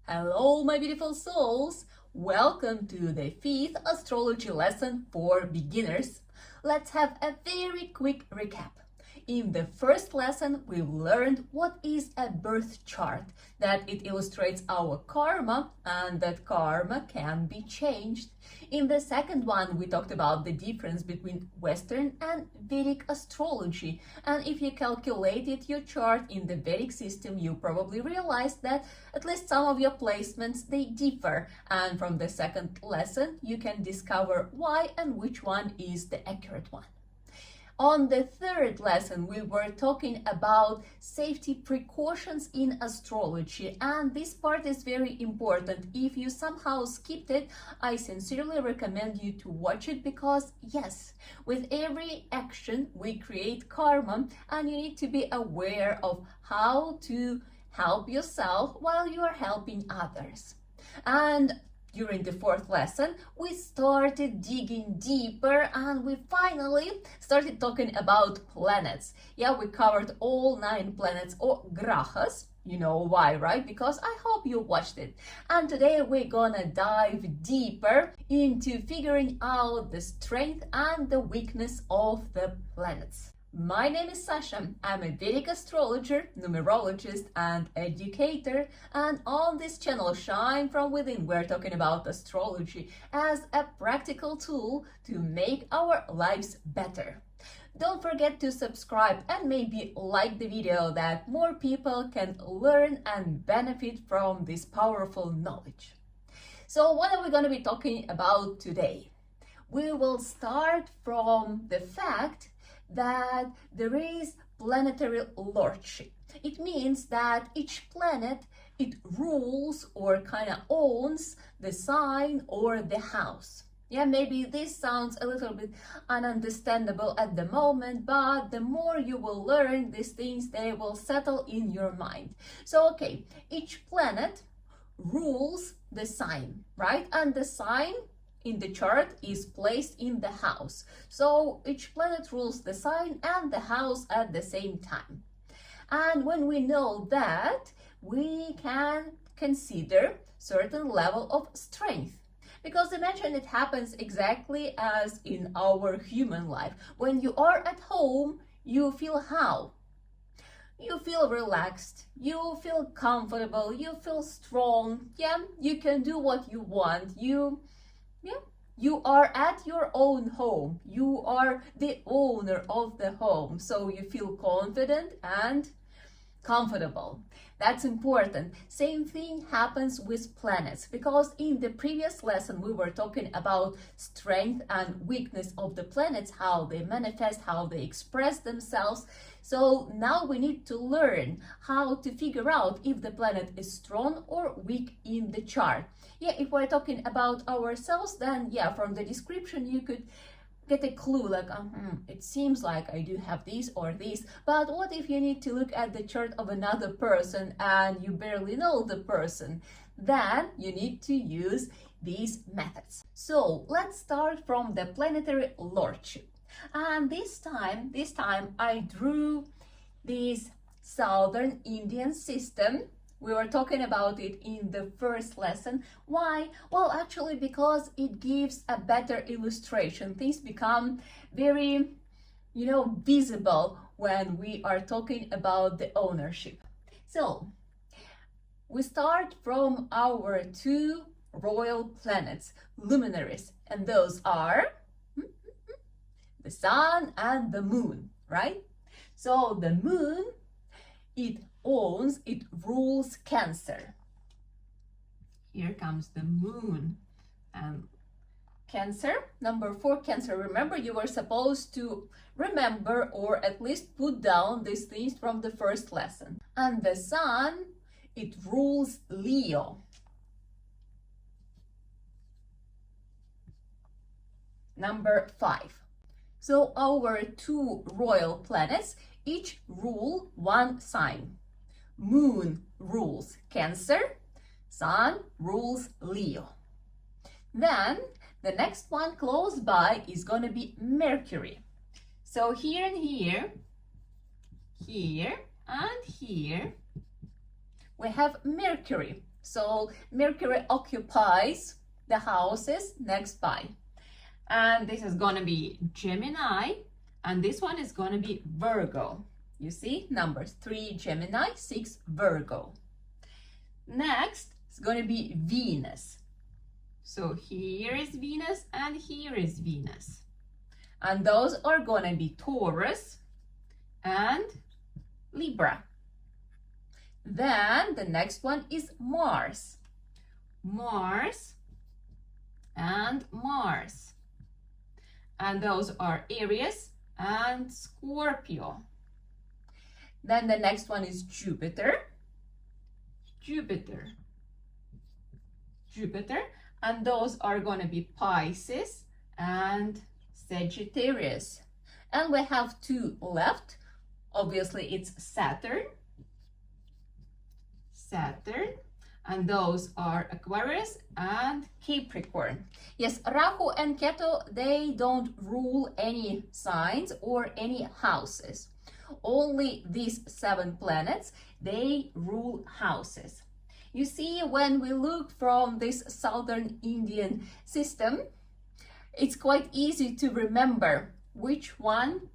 Hello, my beautiful souls! Welcome to the 5th astrology lesson for beginners. Let's have a very quick recap. In the first lesson, we learned what is a birth chart, that it illustrates our karma and that karma can be changed. In the second one, we talked about the difference between Western and Vedic astrology. And if you calculated your chart in the Vedic system, you probably realized that at least some of your placements, they differ. And from the second lesson, you can discover why and which one is the accurate one. On the third lesson, we were talking about safety precautions in astrology, and this part is very important. If you somehow skipped it, I sincerely recommend you to watch it because, yes, with every action, we create karma, and you need to be aware of how to help yourself while you are helping others. And during the fourth lesson, we started digging deeper and we finally started talking about planets. Yeah, we covered all 9 planets or grahas. You know why, right? Because I hope you watched it. And today we're gonna dive deeper into figuring out the strength and the weakness of the planets. My name is Sasha. I'm a Vedic astrologer, numerologist, and educator. And on this channel, Shine From Within, we're talking about astrology as a practical tool to make our lives better. Don't forget to subscribe and maybe like the video that more people can learn and benefit from this powerful knowledge. So what are we going to be talking about today? We will start from the fact that there is planetary lordship. It means that each planet, it rules or kind of owns the sign or the house. Yeah, maybe this sounds a little bit ununderstandable at the moment, but the more you will learn these things, they will settle in your mind. So, okay, each planet rules the sign, right? And the sign in the chart is placed in the house. So each planet rules the sign and the house at the same time. And when we know that, we can consider certain level of strength. Because imagine it happens exactly as in our human life. When you are at home, you feel how? You feel relaxed, you feel comfortable, you feel strong. Yeah, you can do what you want. You are at your own home. You are the owner of the home. So you feel confident and comfortable. That's important. Same thing happens with planets, because in the previous lesson we were talking about strength and weakness of the planets, how they manifest, how they express themselves. So now we need to learn how to figure out if the planet is strong or weak in the chart. Yeah, if we're talking about ourselves, then yeah, from the description you could get a clue like, it seems like I do have this or this. But what if you need to look at the chart of another person and you barely know the person? Then you need to use these methods. So let's start from the planetary lordship. And this time I drew this Southern Indian system. We were talking about it in the first lesson. Why? Well, actually, because it gives a better illustration. Things become very, visible when we are talking about the ownership. So, we start from our 2 royal planets, luminaries, and those are the sun and the moon, right? So, the moon, it rules Cancer. Here comes the moon and Cancer, number 4, Cancer. Remember, you were supposed to remember or at least put down these things from the first lesson. And the sun, it rules Leo. Number 5. So our 2 royal planets each rule 1 sign. Moon rules Cancer, Sun rules Leo. Then the next one close by is going to be Mercury. So here and here, here and here, we have Mercury So Mercury occupies the houses next by. And this is going to be Gemini, and this one is going to be Virgo. You see, numbers 3 Gemini, 6 Virgo. Next is going to be Venus. So here is Venus and here is Venus. And those are going to be Taurus and Libra. Then the next one is Mars. Mars and Mars. And those are Aries and Scorpio. Then the next one is Jupiter. Jupiter. Jupiter. And those are going to be Pisces and Sagittarius. And we have 2 left. Obviously, it's Saturn. Saturn. And those are Aquarius and Capricorn. Yes, Rahu and Ketu, they don't rule any signs or any houses. Only these 7 planets, they rule houses. You see, when we look from this southern Indian system, it's quite easy to remember which one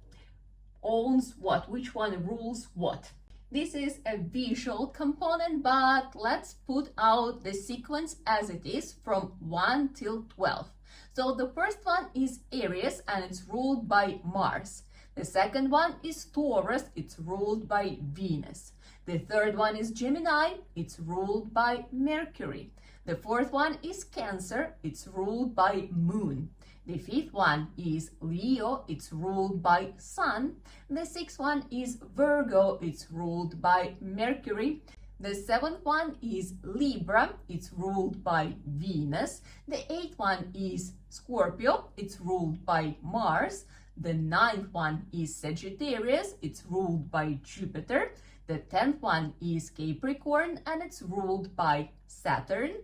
owns what, which one rules what. This is a visual component, but let's put out the sequence as it is from 1 till 12. So the first one is Aries and it's ruled by Mars. The second one is Taurus, it's ruled by Venus. The third one is Gemini, it's ruled by Mercury. The fourth one is Cancer, it's ruled by Moon. The fifth one is Leo, it's ruled by Sun. The sixth one is Virgo, it's ruled by Mercury. The seventh one is Libra, it's ruled by Venus. The eighth one is Scorpio, it's ruled by Mars. The ninth one is Sagittarius, it's ruled by Jupiter. The 10th one is Capricorn and it's ruled by Saturn.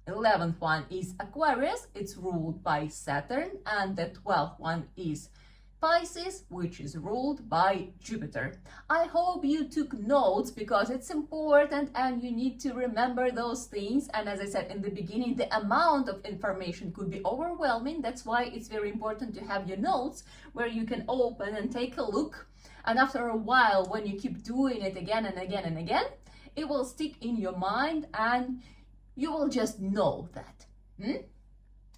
11th one is Aquarius, it's ruled by Saturn, and the 12th one is Pisces, which is ruled by Jupiter. I hope you took notes because it's important and you need to remember those things. And as I said in the beginning, the amount of information could be overwhelming. That's why it's very important to have your notes where you can open and take a look. And after a while, when you keep doing it again and again and again, it will stick in your mind and you will just know that.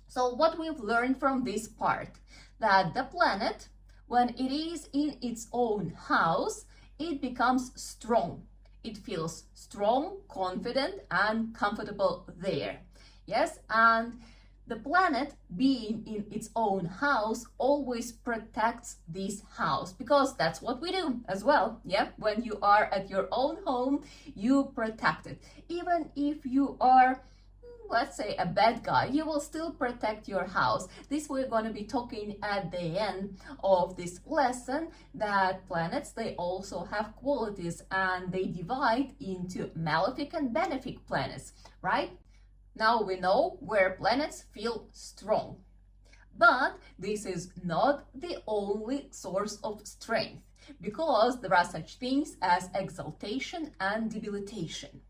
So what we've learned from this part, that the planet, when it is in its own house, it becomes strong. It feels strong, confident, and comfortable there. Yes, and the planet being in its own house always protects this house because that's what we do as well. Yeah, when you are at your own home, you protect it. Even if you are, let's say, a bad guy, you will still protect your house. This we're going to be talking at the end of this lesson, that planets, they also have qualities and they divide into malefic and benefic planets, right? Now we know where planets feel strong. But this is not the only source of strength, because there are such things as exaltation and debilitation.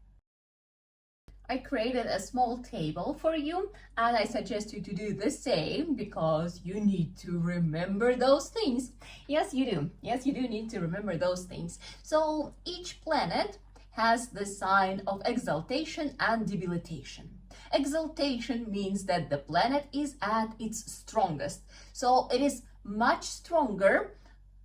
I created a small table for you and I suggest you to do the same because you need to remember those things. Yes, you do. Yes, you do need to remember those things. So each planet has the sign of exaltation and debilitation. Exaltation means that the planet is at its strongest. So it is much stronger,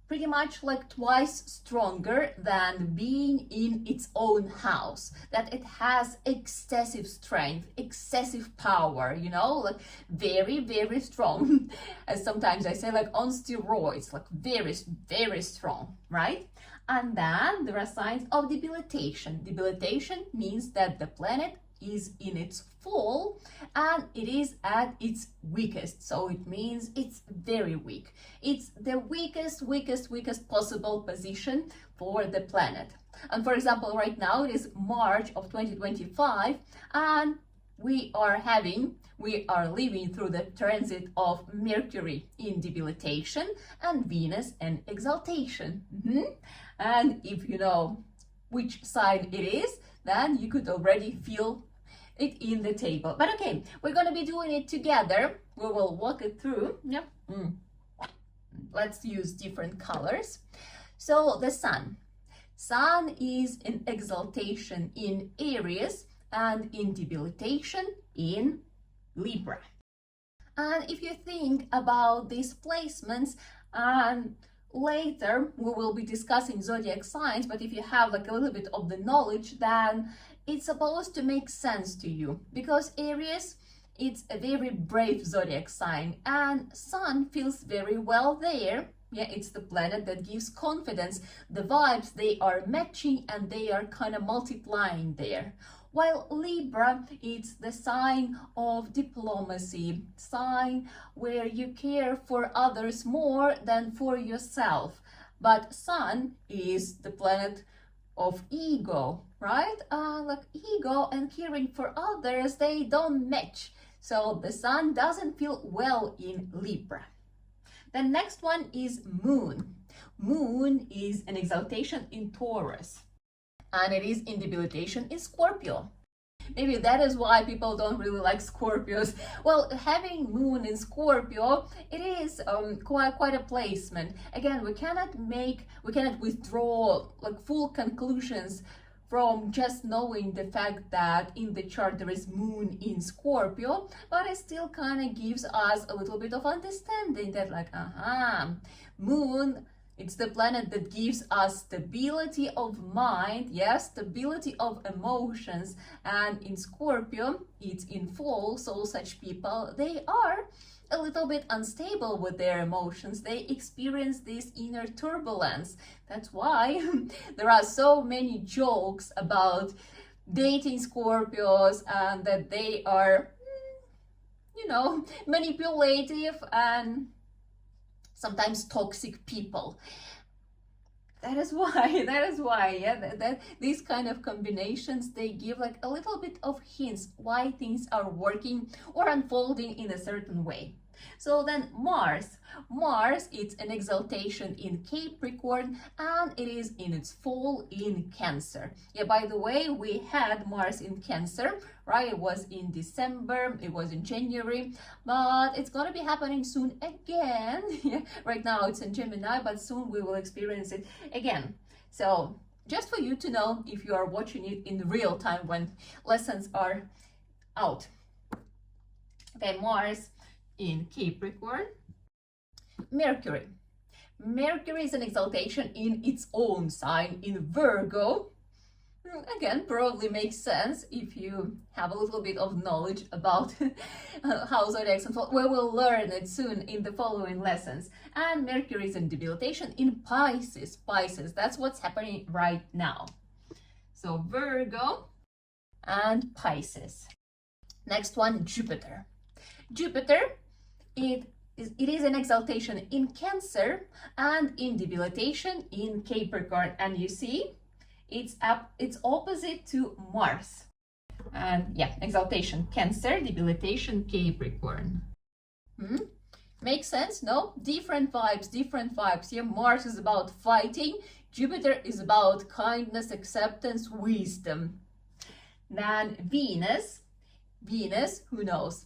pretty much like twice stronger than being in its own house, that it has excessive strength, excessive power, you know, like very, very strong. As sometimes I say, like on steroids, like very, very strong, right? And then there are signs of debilitation. Debilitation means that the planet is in its fall and it is at its weakest. So it means it's very weak. It's the weakest possible position for the planet. And for example, right now it is March of 2025 and we are living through the transit of Mercury in debilitation and Venus in exaltation. And if you know which sign it is, then you could already feel it in the table. But okay, we're going to be doing it together. We will walk it through. Yep. Let's use different colors. So the sun. Sun is in exaltation in Aries and in debilitation in Libra. And if you think about these placements, and later we will be discussing zodiac signs, but if you have like a little bit of the knowledge, then it's supposed to make sense to you, because Aries, it's a very brave zodiac sign, and Sun feels very well there. Yeah, it's the planet that gives confidence. The vibes, they are matching and they are kind of multiplying there. While Libra, it's the sign of diplomacy, sign where you care for others more than for yourself. But Sun is the planet of ego, right? Like ego and caring for others, they don't match. So the Sun doesn't feel well in Libra. The next one is Moon. Moon is an exaltation in Taurus, and it is in debilitation in Scorpio. Maybe that is why people don't really like Scorpios. Well, having Moon in Scorpio, it is quite a placement. Again, we cannot withdraw like full conclusions from just knowing the fact that in the chart there is Moon in Scorpio, but it still kind of gives us a little bit of understanding that like, Moon, it's the planet that gives us stability of mind, yes, stability of emotions, and in Scorpio, it's in fall, so such people, they are a little bit unstable with their emotions. They experience this inner turbulence. That's why there are so many jokes about dating Scorpios and that they are, manipulative and sometimes toxic people. That is why, yeah, that these kind of combinations, they give like a little bit of hints why things are working or unfolding in a certain way. So then Mars, it's an exaltation in Capricorn, and it is in its fall in Cancer. Yeah, by the way, we had Mars in Cancer, right? It was in December, it was in January, but it's gonna be happening soon again. Yeah, right now it's in Gemini, but soon we will experience it again. So just for you to know, if you are watching it in real time when lessons are out. Okay, Mars in Capricorn. Mercury. Mercury is an exaltation in its own sign in Virgo. Again, probably makes sense if you have a little bit of knowledge about how zodiacs unfold. We will learn it soon in the following lessons. And Mercury is in debilitation in Pisces. Pisces, that's what's happening right now. So Virgo and Pisces. Next one, Jupiter. Jupiter, it is an exaltation in Cancer and in debilitation in Capricorn. And you see, it's opposite to Mars. And yeah, exaltation Cancer, debilitation Capricorn. Makes sense? No? Different vibes. Here, Mars is about fighting. Jupiter is about kindness, acceptance, wisdom. Then Venus, who knows?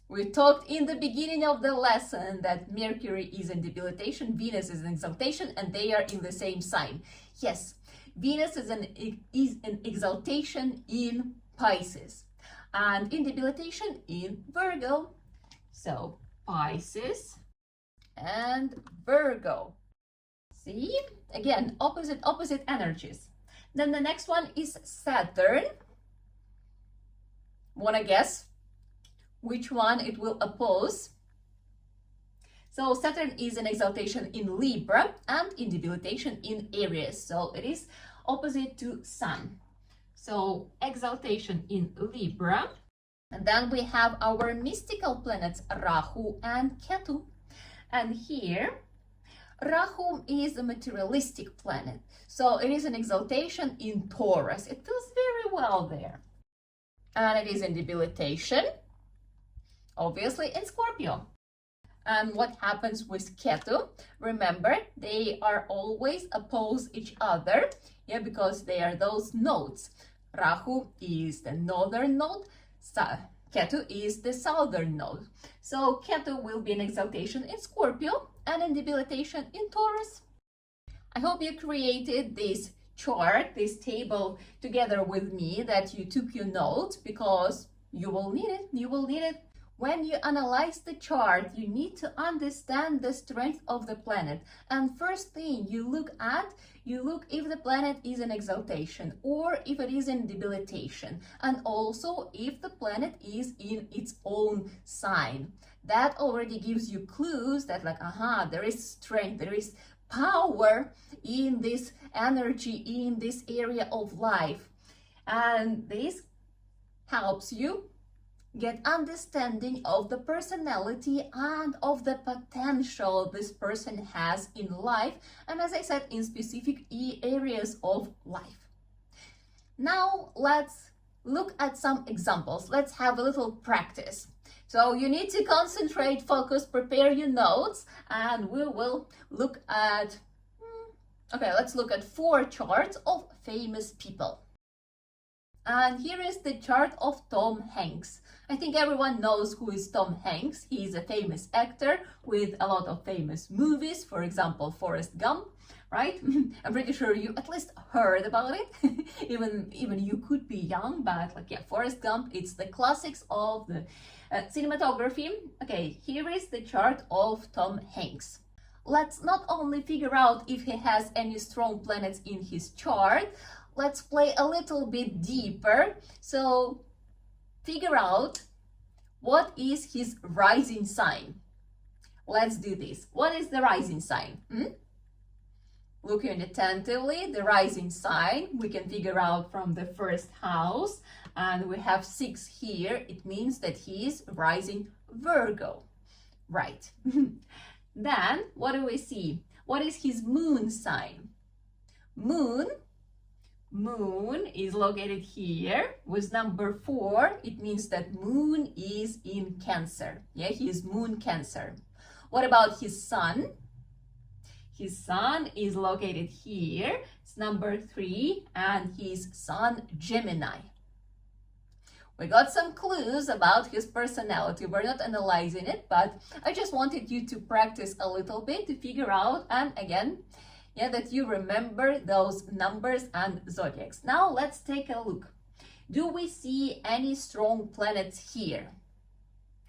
We talked in the beginning of the lesson that Mercury is in debilitation, Venus is in exaltation, and they are in the same sign. Yes, Venus is an exaltation in Pisces and in debilitation in Virgo. So Pisces and Virgo. See? Again, opposite energies. Then the next one is Saturn. Wanna guess which one it will oppose? So Saturn is an exaltation in Libra and in debilitation in Aries. So it is opposite to Sun. So exaltation in Libra. And then we have our mystical planets Rahu and Ketu. And here, Rahu is a materialistic planet. So it is an exaltation in Taurus. It feels very well there. And it is in debilitation, obviously, in Scorpio. And what happens with Ketu? Remember, they are always oppose each other, yeah, because they are those nodes. Rahu is the northern node, Ketu is the southern node. So Ketu will be an exaltation in Scorpio and in debilitation in Taurus. I hope you created this chart, this table together with me, that you took your notes, because you will need it. You will need it. When you analyze the chart, you need to understand the strength of the planet. And first thing you look if the planet is in exaltation or if it is in debilitation. And also if the planet is in its own sign. That already gives you clues that like, there is strength, there is power in this energy, in this area of life. And this helps you get understanding of the personality and of the potential this person has in life, and as I said, in specific areas of life. Now let's look at some examples. Let's have a little practice. So you need to concentrate, focus, prepare your notes, and we will look at, let's look at 4 charts of famous people. And here is the chart of Tom Hanks. I think everyone knows who is Tom Hanks. He is a famous actor with a lot of famous movies, for example, Forrest Gump, right? I'm pretty sure you at least heard about it. even you could be young, but Forrest Gump, it's the classics of the cinematography. Okay, here is the chart of Tom Hanks. Let's not only figure out if he has any strong planets in his chart, let's play a little bit deeper. So figure out what is his rising sign. Let's do this. What is the rising sign? Looking attentively, the rising sign we can figure out from the first house, and we have 6 here. It means that he is rising Virgo, right? Then what do we see? What is his moon sign? Moon is located here with number 4. It means that moon is in Cancer. Yeah, he is moon Cancer. What about his sun? His sun is located here. It's number 3, and his sun Gemini. We got some clues about his personality. We're not analyzing it, but I just wanted you to practice a little bit to figure out, and again, that you remember those numbers and zodiacs. Now let's take a look. Do we see any strong planets here?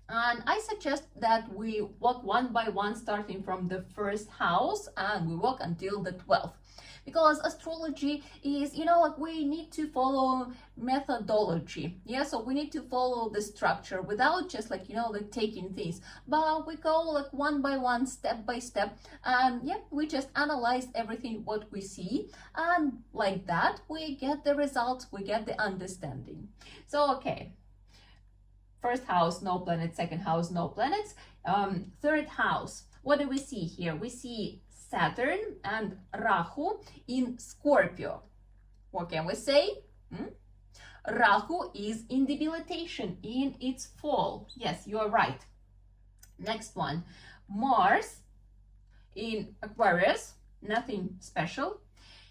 And I suggest that we walk one by one, starting from the first house, and we walk until the 12th. Because astrology is, we need to follow methodology. Yeah, so we need to follow the structure without just taking things. But we go one by one, step by step. And we just analyze everything what we see. And like that, we get the results, we get the understanding. So, okay. First house, no planets. Second house, no planets. Third house, what do we see here? We see Saturn and Rahu in Scorpio. What can we say? Rahu is in debilitation, in its fall. Yes, you are right. Next one, Mars in Aquarius, nothing special.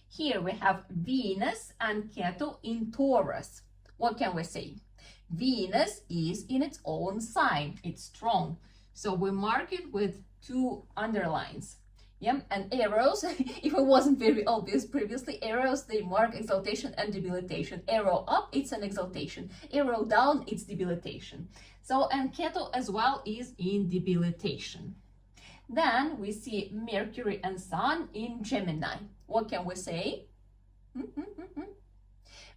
Here we have Venus and Ketu in Taurus. What can we say? Venus is in its own sign. It's strong. So we mark it with 2 underlines. Yeah, and arrows, if it wasn't very obvious previously, arrows, they mark exaltation and debilitation. Arrow up, it's an exaltation. Arrow down, it's debilitation. So, and Ketu as well is in debilitation. Then we see Mercury and Sun in Gemini. What can we say?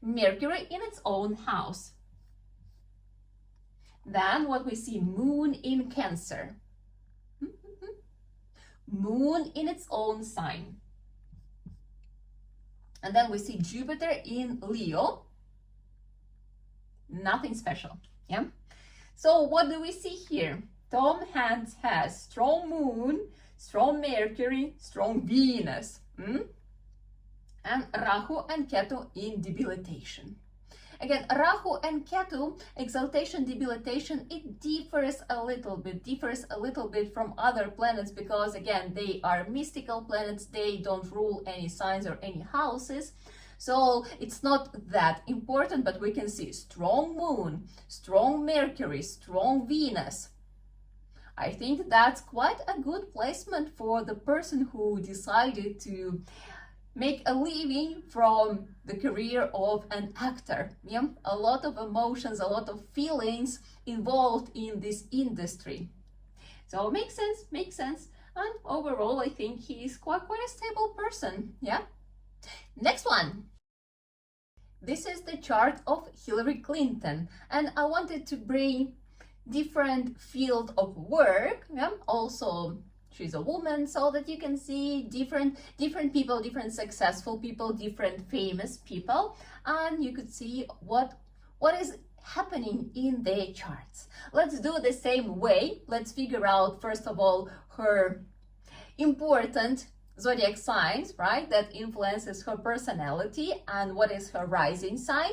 Mercury in its own house. Then what we see, Moon in Cancer. Moon in its own sign. And then we see Jupiter in Leo. Nothing special. Yeah. So what do we see here? Tom Hanks has strong Moon, strong Mercury, strong Venus. And Rahu and Ketu in debilitation. Again, Rahu and Ketu, exaltation, debilitation, it differs a little bit from other planets because, again, they are mystical planets. They don't rule any signs or any houses. So it's not that important, but we can see strong Moon, strong Mercury, strong Venus. I think that's quite a good placement for the person who decided to make a living from the career of an actor. Yeah, a lot of emotions, a lot of feelings involved in this industry. So makes sense. And overall, I think he's quite a stable person. Yeah. Next one. This is the chart of Hillary Clinton, and I wanted to bring different field of work. Yeah, also she's a woman, so that you can see different people, different successful people, different famous people, and you could see what is happening in their charts. Let's do the same way. Let's figure out first of all her important zodiac signs, right, that influences her personality, and what is her rising sign.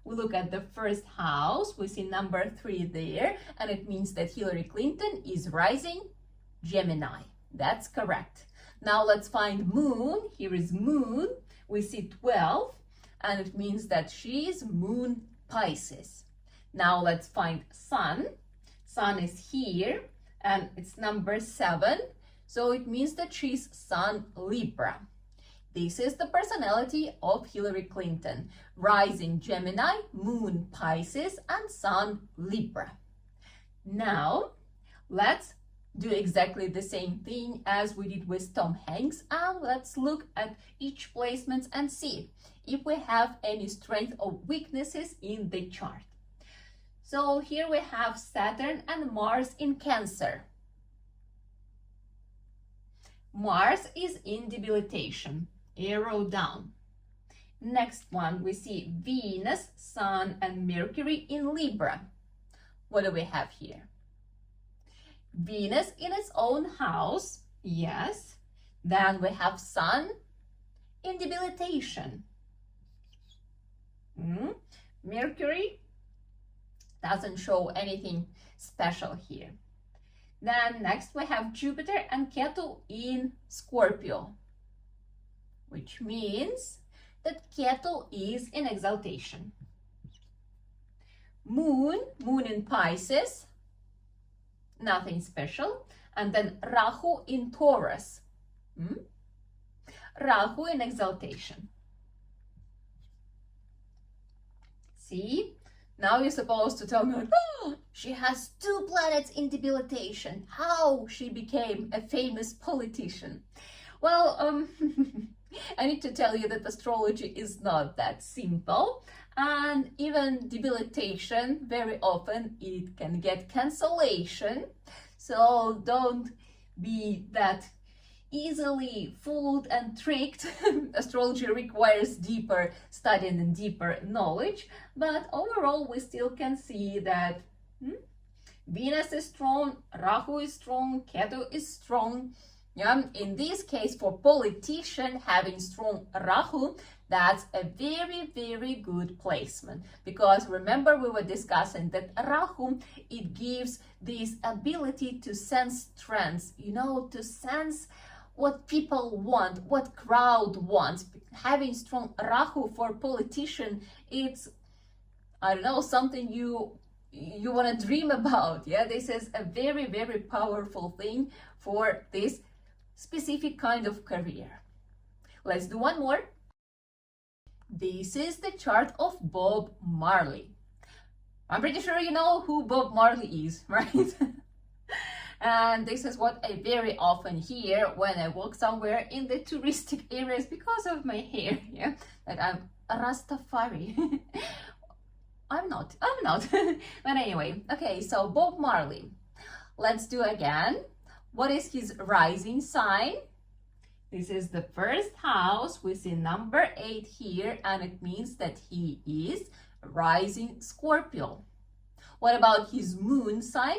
We look at the first house, we see number 3 there, and it means that Hillary Clinton is rising Gemini. That's correct. Now let's find Moon. Here is Moon. We see 12, and it means that she is Moon Pisces. Now let's find Sun. Sun is here, and it's number 7. So it means that she's Sun Libra. This is the personality of Hillary Clinton. Rising Gemini, Moon Pisces, and Sun Libra. Now, let's do exactly the same thing as we did with Tom Hanks, and let's look at each placement and see if we have any strength or weaknesses in the chart. So here we have Saturn and Mars in Cancer. Mars is in debilitation, arrow down. Next one, we see Venus, Sun, and Mercury in Libra. What do we have here? Venus in its own house, yes. Then we have Sun in debilitation. Mercury doesn't show anything special here. Then next we have Jupiter and Ketu in Scorpio, which means that Ketu is in exaltation. Moon in Pisces, nothing special. And then Rahu in Taurus. Rahu in exaltation. See? Now you're supposed to tell me, oh, she has 2 planets in debilitation. How she became a famous politician? Well, I need to tell you that astrology is not that simple. And even debilitation, very often it can get cancellation. So don't be that easily fooled and tricked. Astrology requires deeper studying and deeper knowledge, but overall we still can see that Venus is strong, Rahu is strong, Ketu is strong. Yeah, in this case, for politician, having strong Rahu, that's a very good placement, because remember we were discussing that Rahu, it gives this ability to sense trends, you know, to sense what people want, what crowd wants. Having strong Rahu for politician, it's, I don't know, something you want to dream about. Yeah, this is a very powerful thing for this specific kind of career. Let's do one more. This is the chart of Bob Marley. I'm pretty sure you know who Bob Marley is, right? And this is what I very often hear when I walk somewhere in the touristic areas because of my hair, yeah, that I'm a Rastafari. I'm not. But anyway, okay, so Bob Marley. Let's do again. What is his rising sign? This is the first house. We see number 8 here, and it means that he is rising Scorpio. What about his moon sign?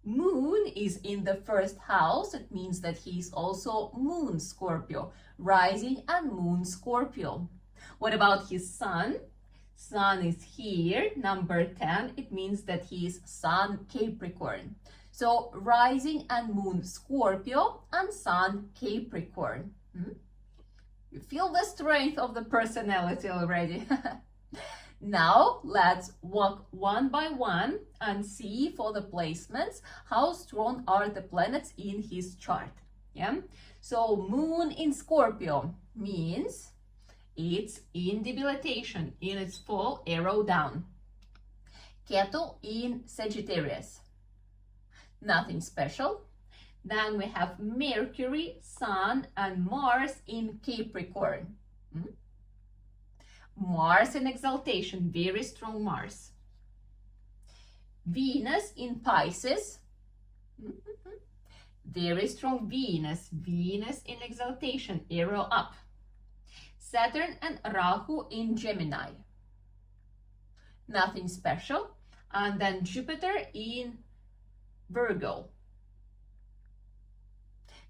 Moon is in the first house. It means that he is also moon Scorpio, rising and moon Scorpio. What about his sun? Sun is here, number 10. It means that he is Sun Capricorn. So rising and moon Scorpio and Sun Capricorn. You feel the strength of the personality already. Now let's walk one by one and see for the placements how strong are the planets in his chart. Yeah. So moon in Scorpio means it's in debilitation, in its fall, arrow down. Ketu in Sagittarius, nothing special. Then we have Mercury, Sun, and Mars in Capricorn. Mars in exaltation, very strong Mars. Venus in Pisces, very strong Venus. Venus in exaltation, arrow up. Saturn and Rahu in Gemini, nothing special. And then Jupiter in Virgo,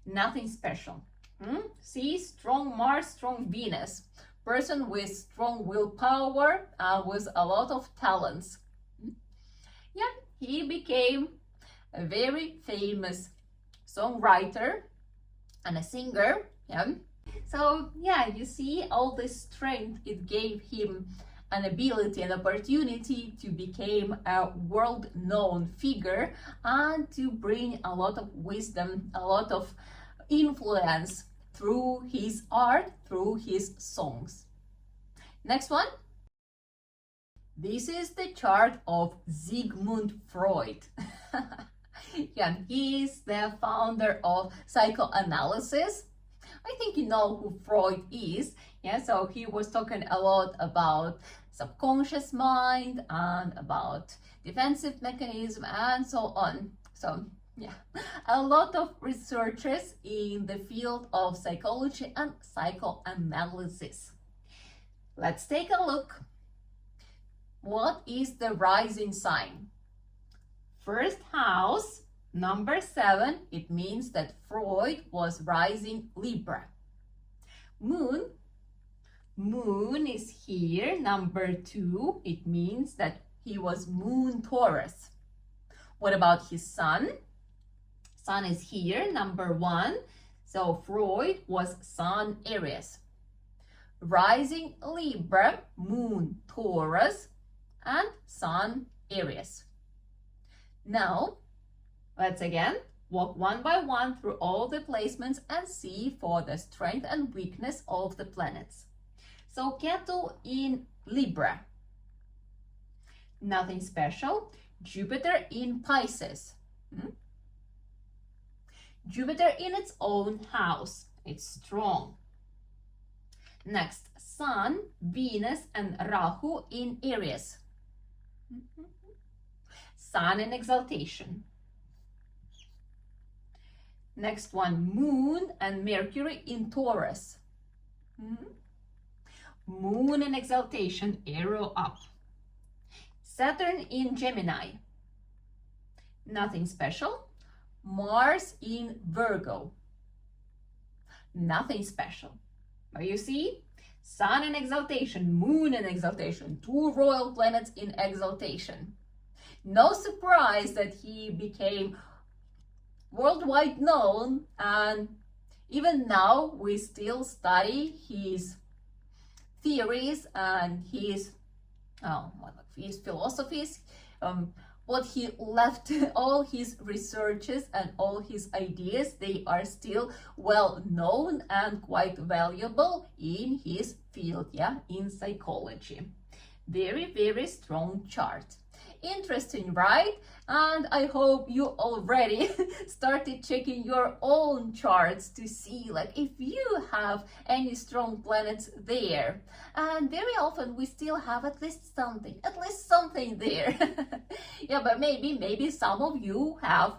nothing special. See, strong Mars, strong Venus. Person with strong willpower, with a lot of talents. Yeah, he became a very famous songwriter and a singer. Yeah. So yeah, you see all this strength, it gave him an ability, an opportunity to become a world-known figure and to bring a lot of wisdom, a lot of influence through his art, through his songs. Next one. This is the chart of Sigmund Freud. Yeah, he is the founder of psychoanalysis. I think you know who Freud is. Yeah, so he was talking a lot about subconscious mind and about defensive mechanism and so on. So yeah, a lot of researchers in the field of psychology and psychoanalysis. Let's take a look. What is the rising sign? First house, number 7, it means that Freud was rising Libra. Moon is here, number 2, it means that he was moon Taurus. What about his sun? Sun is here, number 1, so Freud was sun Aries. Rising Libra, moon Taurus, and sun Aries. Now, let's again walk one by one through all the placements and see for the strength and weakness of the planets. So Ketu in Libra, nothing special. Jupiter in Pisces. Jupiter in its own house, it's strong. Next, Sun, Venus, and Rahu in Aries. Sun in exaltation. Next one, Moon and Mercury in Taurus. Moon in exaltation, arrow up. Saturn in Gemini. Nothing special. Mars in Virgo. Nothing special. But you see, Sun in exaltation, Moon in exaltation, 2 royal planets in exaltation. No surprise that he became worldwide known, and even now we still study his theories and his philosophies, what he left, all his researches and all his ideas, they are still well known and quite valuable in his field, yeah, in psychology. Very, very strong chart. Interesting, right? And I hope you already started checking your own charts to see like if you have any strong planets there. And very often we still have at least something there. Yeah, but maybe some of you have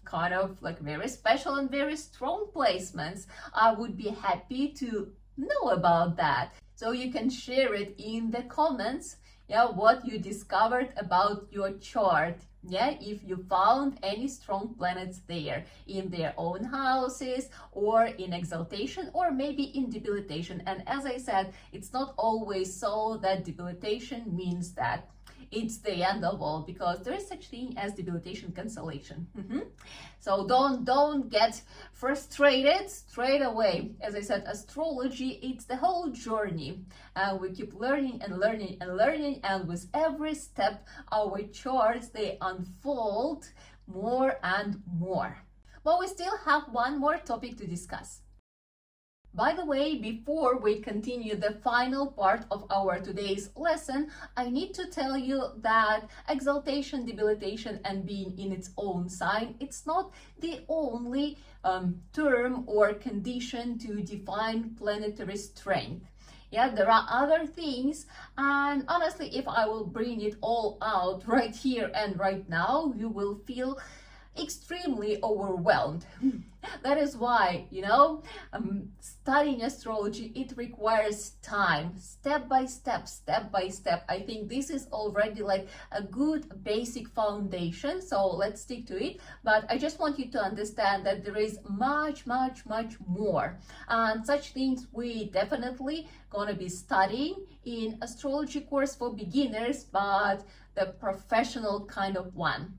kind of like very special and very strong placements. I would be happy to know about that. So you can share it in the comments. Yeah, what you discovered about your chart. Yeah, if you found any strong planets there in their own houses or in exaltation or maybe in debilitation. And as I said, it's not always so that debilitation means that it's the end of all, because there is such thing as debilitation cancellation. So don't get frustrated straight away. As I said, astrology, it's the whole journey, and we keep learning and learning and learning, and with every step our charts, they unfold more and more. But we still have one more topic to discuss. By the way, before we continue the final part of our today's lesson, I need to tell you that exaltation, debilitation, and being in its own sign, it's not the only term or condition to define planetary strength. Yeah, there are other things, and honestly, if I will bring it all out right here and right now, you will feel extremely overwhelmed. That is why, studying astrology, it requires time, step by step, step by step. I think this is already like a good basic foundation, so let's stick to it. But I just want you to understand that there is much, much, much more, and such things we definitely gonna be studying in astrology course for beginners, but the professional kind of one.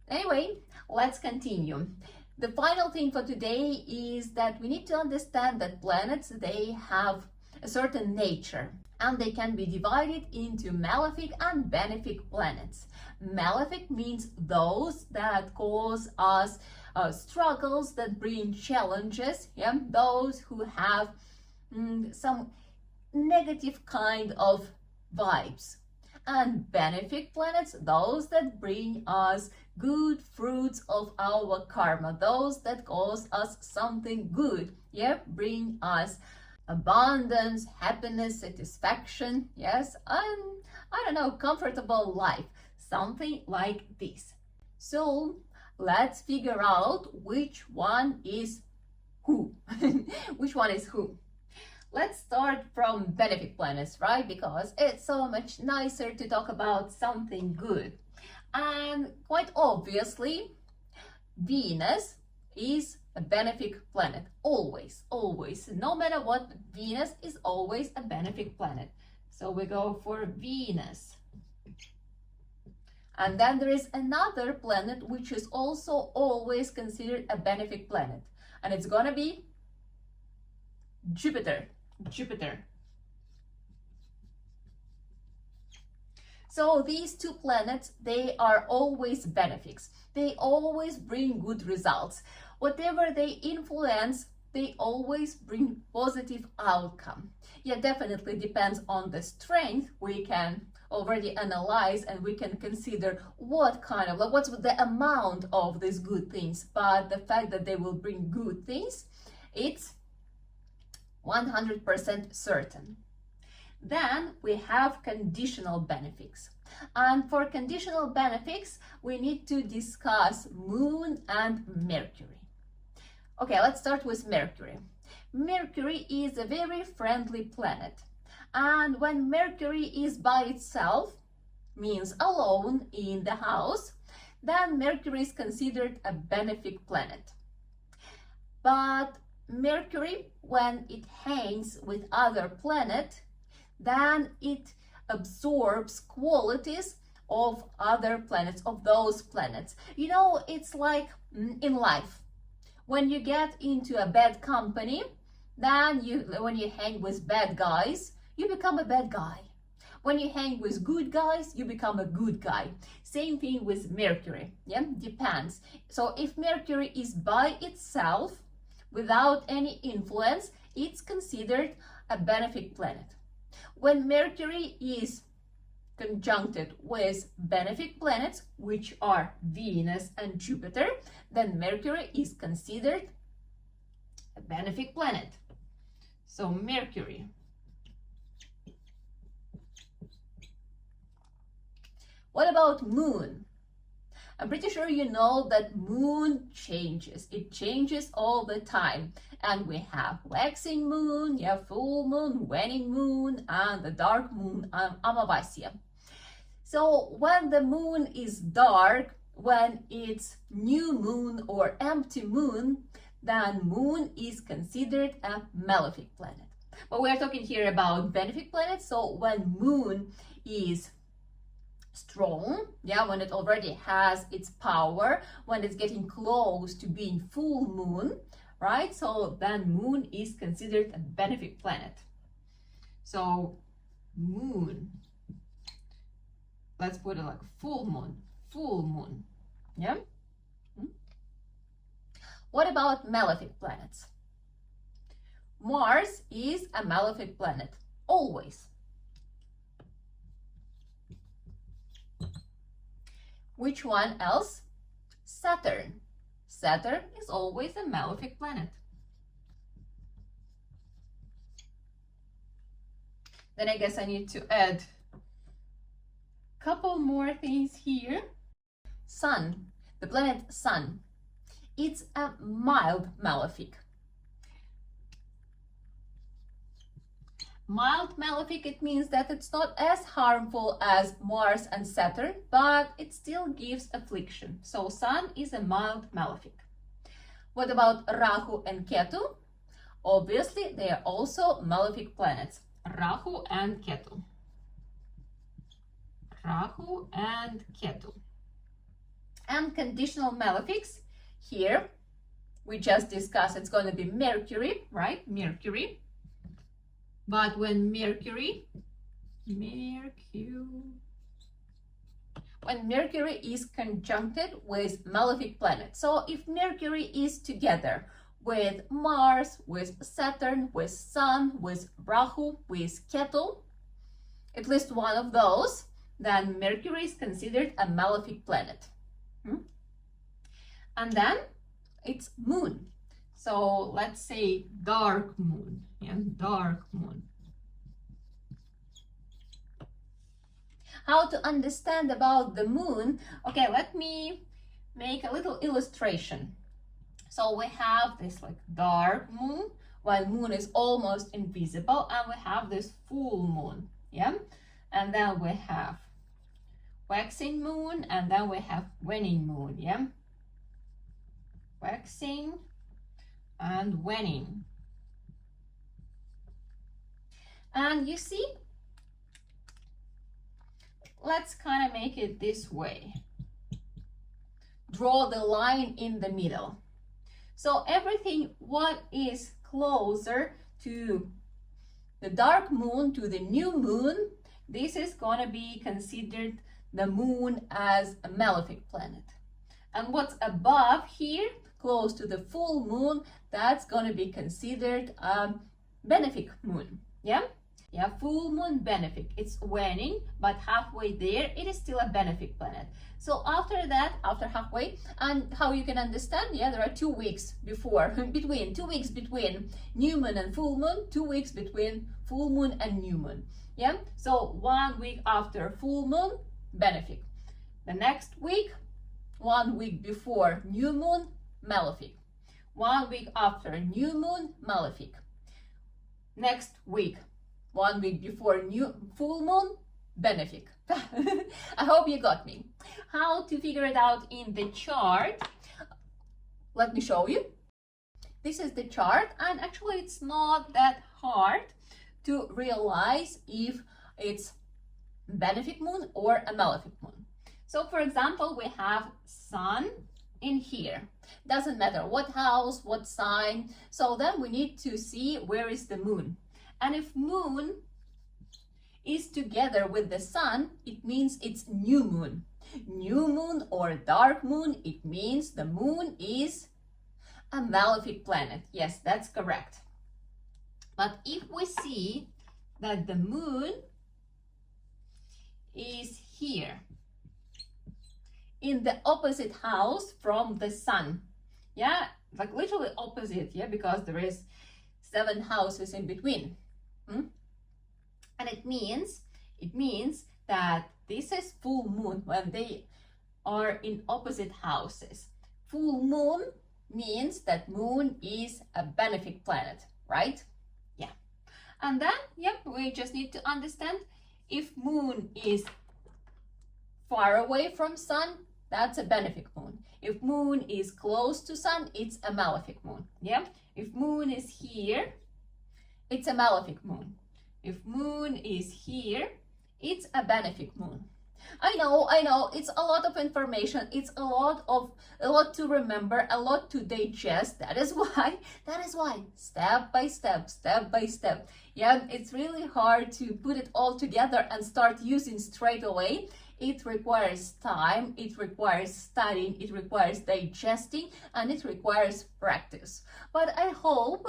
Anyway, let's continue. The final thing for today is that we need to understand that planets, they have a certain nature, and they can be divided into malefic and benefic planets. Malefic means those that cause us struggles, that bring challenges, yeah? Those who have some negative kind of vibes. And benefic planets, those that bring us good fruits of our karma, those that cause us something good, yeah, bring us abundance, happiness, satisfaction, yes, and I don't know, comfortable life, something like this. So let's figure out which one is who. Which one is who? Let's start from benefic planets, right? Because it's so much nicer to talk about something good. And quite obviously, Venus is a benefic planet. Always, always. No matter what, Venus is always a benefic planet. So we go for Venus. And then there is another planet which is also always considered a benefic planet. And it's gonna be Jupiter. So these two planets, they are always benefics. They always bring good results. Whatever they influence, they always bring positive outcome. Yeah, definitely depends on the strength. We can already analyze and we can consider what kind of, like, what's the amount of these good things. But the fact that they will bring good things, it's 100% certain. Then we have conditional benefics. And for conditional benefics, we need to discuss Moon and Mercury. Okay, let's start with Mercury. Mercury is a very friendly planet. And when Mercury is by itself, means alone in the house, then Mercury is considered a benefic planet. But Mercury, when it hangs with other planet, then it absorbs qualities of other planets, of those planets. You know, it's like in life. When you get into a bad company, then when you hang with bad guys, you become a bad guy. When you hang with good guys, you become a good guy. Same thing with Mercury, yeah, depends. So if Mercury is by itself, without any influence, it's considered a benefic planet. When Mercury is conjuncted with benefic planets, which are Venus and Jupiter, then Mercury is considered a benefic planet. So Mercury. What about Moon? I'm pretty sure you know that Moon changes. It changes all the time. And we have waxing moon, yeah, full moon, waning moon, and the dark moon, Amavasya. So when the moon is dark, when it's new moon or empty moon, then moon is considered a malefic planet. But we are talking here about benefic planets. So when moon is strong, yeah, when it already has its power, when it's getting close to being full moon, right? So then moon is considered a benefic planet. So moon, let's put it like full moon, yeah? What about malefic planets? Mars is a malefic planet, always. Which one else? Saturn. Saturn is always a malefic planet. Then I guess I need to add a couple more things here. Sun, the planet Sun, it's a mild malefic. Mild malefic, it means that it's not as harmful as Mars and Saturn, but it still gives affliction. So Sun is a mild malefic. What about Rahu and Ketu? Obviously, they are also malefic planets. Rahu and Ketu. Rahu and Ketu. And conditional malefics, here we just discussed it's going to be Mercury, right? Mercury. But when Mercury is conjuncted with malefic planets. So if Mercury is together with Mars, with Saturn, with Sun, with Rahu, with Ketu, at least one of those, then Mercury is considered a malefic planet. And then it's moon. So let's say dark moon, yeah, dark moon. How to understand about the moon? Okay, let me make a little illustration. So we have this like dark moon, while moon is almost invisible, and we have this full moon, yeah? And then we have waxing moon, and then we have waning moon, yeah? Waxing and waning. And you see, let's kind of make it this way. Draw the line in the middle. So everything what is closer to the dark moon, to the new moon, this is going to be considered the moon as a malefic planet. And what's above here, close to the full moon, that's going to be considered a benefic moon, yeah? Yeah, full moon benefic. It's waning, but halfway there, it is still a benefic planet. So after that, after halfway, and how you can understand, yeah, there are 2 weeks between 2 weeks between new moon and full moon, 2 weeks between full moon and new moon, yeah? So 1 week after full moon, benefic. The next week, 1 week before new moon, malefic. 1 week after new moon, malefic. Next week, 1 week before new full moon, benefic. I hope you got me. How to figure it out in the chart? Let me show you. This is the chart, and actually it's not that hard to realize if it's benefic moon or a malefic moon. So for example, we have Sun in here. Doesn't matter what house, what sign. So then we need to see where is the moon. And if moon is together with the sun, it means it's new moon. New moon or dark moon, it means the moon is a malefic planet. Yes, that's correct. But if we see that the moon is here, in the opposite house from the sun, yeah, like literally opposite, yeah, because there is 7 houses in between. And it means that this is full moon when they are in opposite houses. Full moon means that moon is a benefic planet, right? Yeah. And then, yep, we just need to understand if moon is far away from sun, that's a benefic moon. If moon is close to sun, it's a malefic moon. Yeah? If moon is here, it's a malefic moon. If moon is here, it's a benefic moon. I know, it's a lot of information. It's a lot to remember, a lot to digest. That is why, step by step. Yeah, it's really hard to put it all together and start using straight away. It requires time, it requires studying, it requires digesting, and it requires practice. But I hope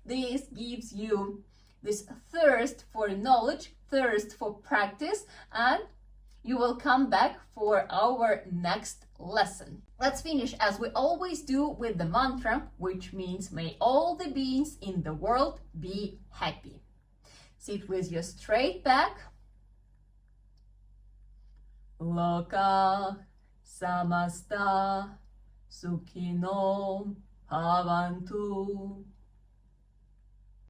this gives you this thirst for knowledge, thirst for practice, and you will come back for our next lesson. Let's finish as we always do with the mantra, which means may all the beings in the world be happy. Sit with your straight back. Loka samasta sukhino bhavantu.